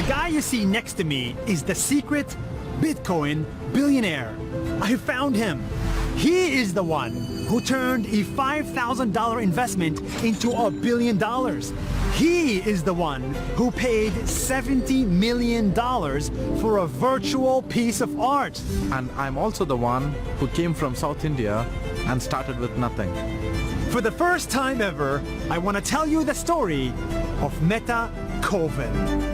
The guy you see next to me is the secret Bitcoin billionaire. I found him. He is the one who turned a $5,000 investment into $1 billion. He is the one who paid $70 million for a virtual piece of art. And I'm also the one who came from South India and started with nothing. For the first time ever, I want to tell you the story of Meta Koven.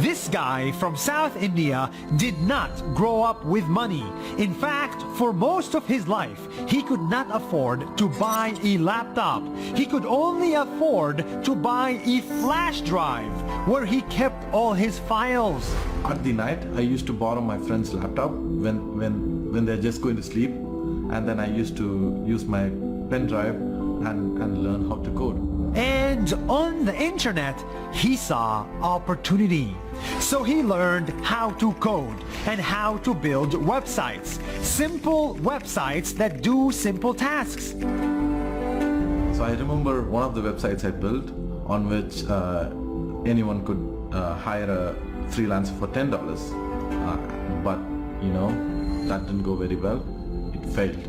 This guy from South India did not grow up with money. In fact, for most of his life, he could not afford to buy a laptop. He could only afford to buy a flash drive where he kept all his files. At the night, I used to borrow my friend's laptop when they're just going to sleep, and then I used to use my pen drive and learn how to code. And on the internet, he saw opportunity. So he learned how to code and how to build websites. Simple websites that do simple tasks. So I remember one of the websites I built on which anyone could hire a freelancer for $10. But, you know, that didn't go very well. It failed.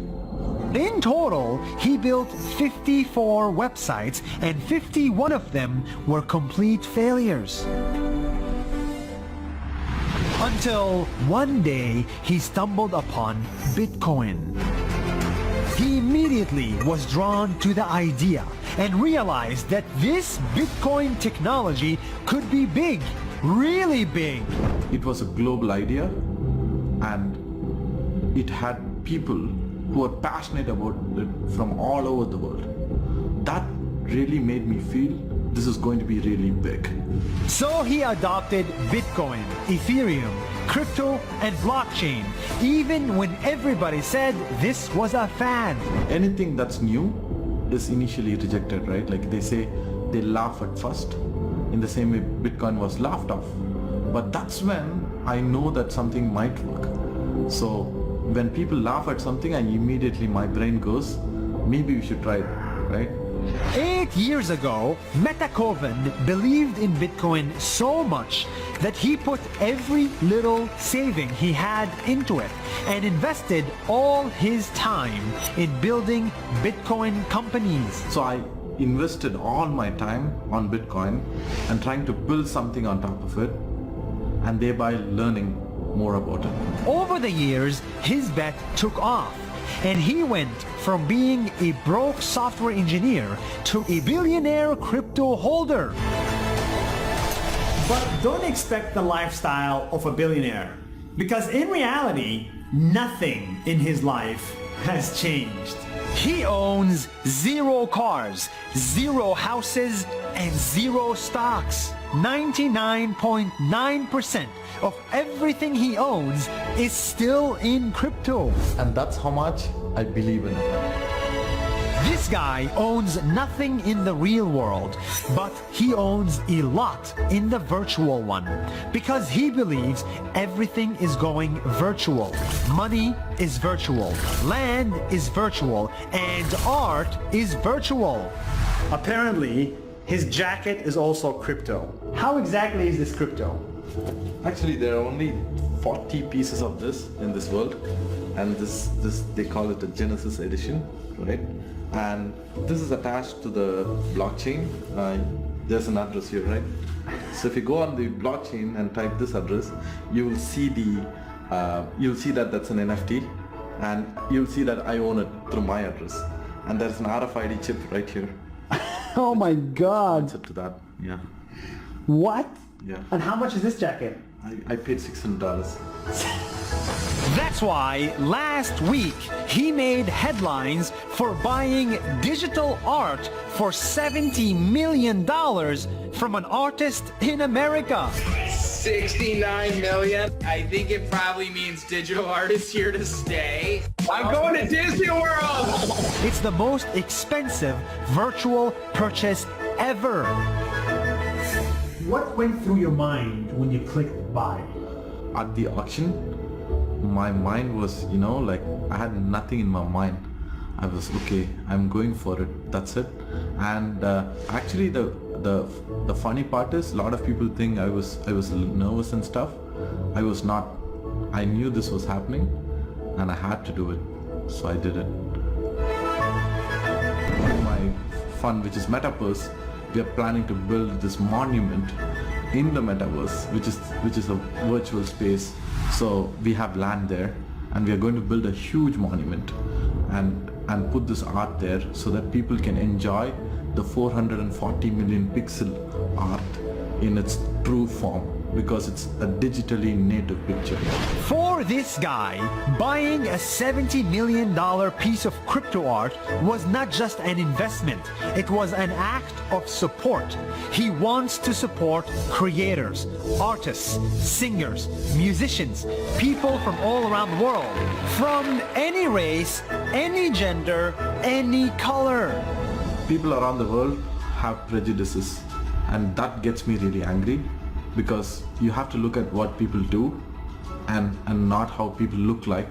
In total, he built 54 websites and 51 of them were complete failures. Until one day he stumbled upon Bitcoin. He immediately was drawn to the idea and realized that this Bitcoin technology could be big, really big. It was a global idea and it had people who were passionate about it from all over the world. That really made me feel this is going to be really big. So he adopted Bitcoin, Ethereum, crypto, and blockchain, even when everybody said this was a fad. Anything that's new is initially rejected, right? Like they say, they laugh at first. In the same way Bitcoin was laughed off. But that's when I know that something might work. So when people laugh at something, and immediately my brain goes, maybe we should try it, right? 8 years ago, Meta Koven believed in Bitcoin so much that he put every little saving he had into it and invested all his time in building Bitcoin companies. So I invested all my time on Bitcoin and trying to build something on top of it, and thereby learning more about it. Over the years, his bet took off, and he went from being a broke software engineer to a billionaire crypto holder. But don't expect the lifestyle of a billionaire, because in reality, nothing in his life has changed. He owns 0 cars, 0 houses, and 0 stocks. 99.9% of everything he owns is still in crypto. And that's how much I believe in it. This guy owns nothing in the real world, but he owns a lot in the virtual one, because he believes everything is going virtual. Money is virtual, land is virtual, and art is virtual. Apparently, his jacket is also crypto. How exactly is this crypto? Actually, there are only 40 pieces of this in this world, and this they call it a Genesis edition, right? And this is attached to the blockchain. There's an address here, right? So if you go on the blockchain and type this address, you will see that that's an NFT, and you'll see that I own it through my address. And there's an RFID chip right here. Oh my God! To that, yeah. What? Yeah. And how much is this jacket? I paid $600. That's why last week he made headlines for buying digital art for $70 million from an artist in America. 69 million. I think it probably means digital art is here to stay. I'm going to Disney World! It's the most expensive virtual purchase ever. What went through your mind when you clicked buy? At the auction, my mind was, like I had nothing in my mind. I was okay. I'm going for it. That's it. And actually, the funny part is, a lot of people think I was nervous and stuff. I was not. I knew this was happening, and I had to do it. So I did it. My fund, which is Metaverse, we are planning to build this monument in the Metaverse, which is a virtual space. So we have land there, and we are going to build a huge monument and put this art there so that people can enjoy the 440 million pixel art in its true form, because it's a digitally native picture. For this guy, buying a $70 million piece of crypto art was not just an investment, it was an act of support. He wants to support creators, artists, singers, musicians, people from all around the world, from any race, any gender, any color. People around the world have prejudices, and that gets me really angry, because you have to look at what people do and not how people look like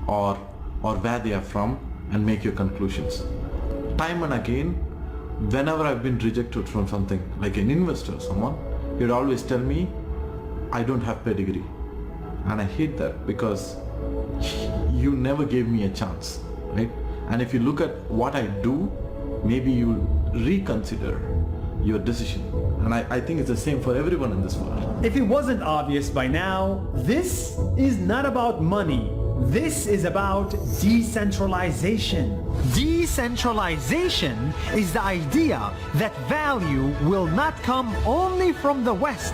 or where they are from and make your conclusions. Time and again, whenever I've been rejected from something, like an investor or someone, he'd always tell me, I don't have pedigree. And I hate that, because you never gave me a chance, right? And if you look at what I do, maybe you'll reconsider your decision. And I think it's the same for everyone in this world. If it wasn't obvious by now, this is not about money. This is about decentralization. Decentralization is the idea that value will not come only from the West.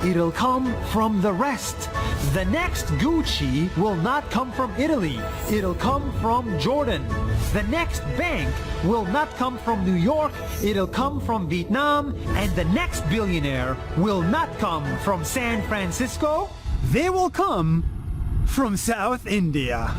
It'll come from the rest. The next Gucci will not come from Italy. It'll come from Jordan. The next bank will not come from New York. It'll come from Vietnam. And the next billionaire will not come from San Francisco. They will come from South India.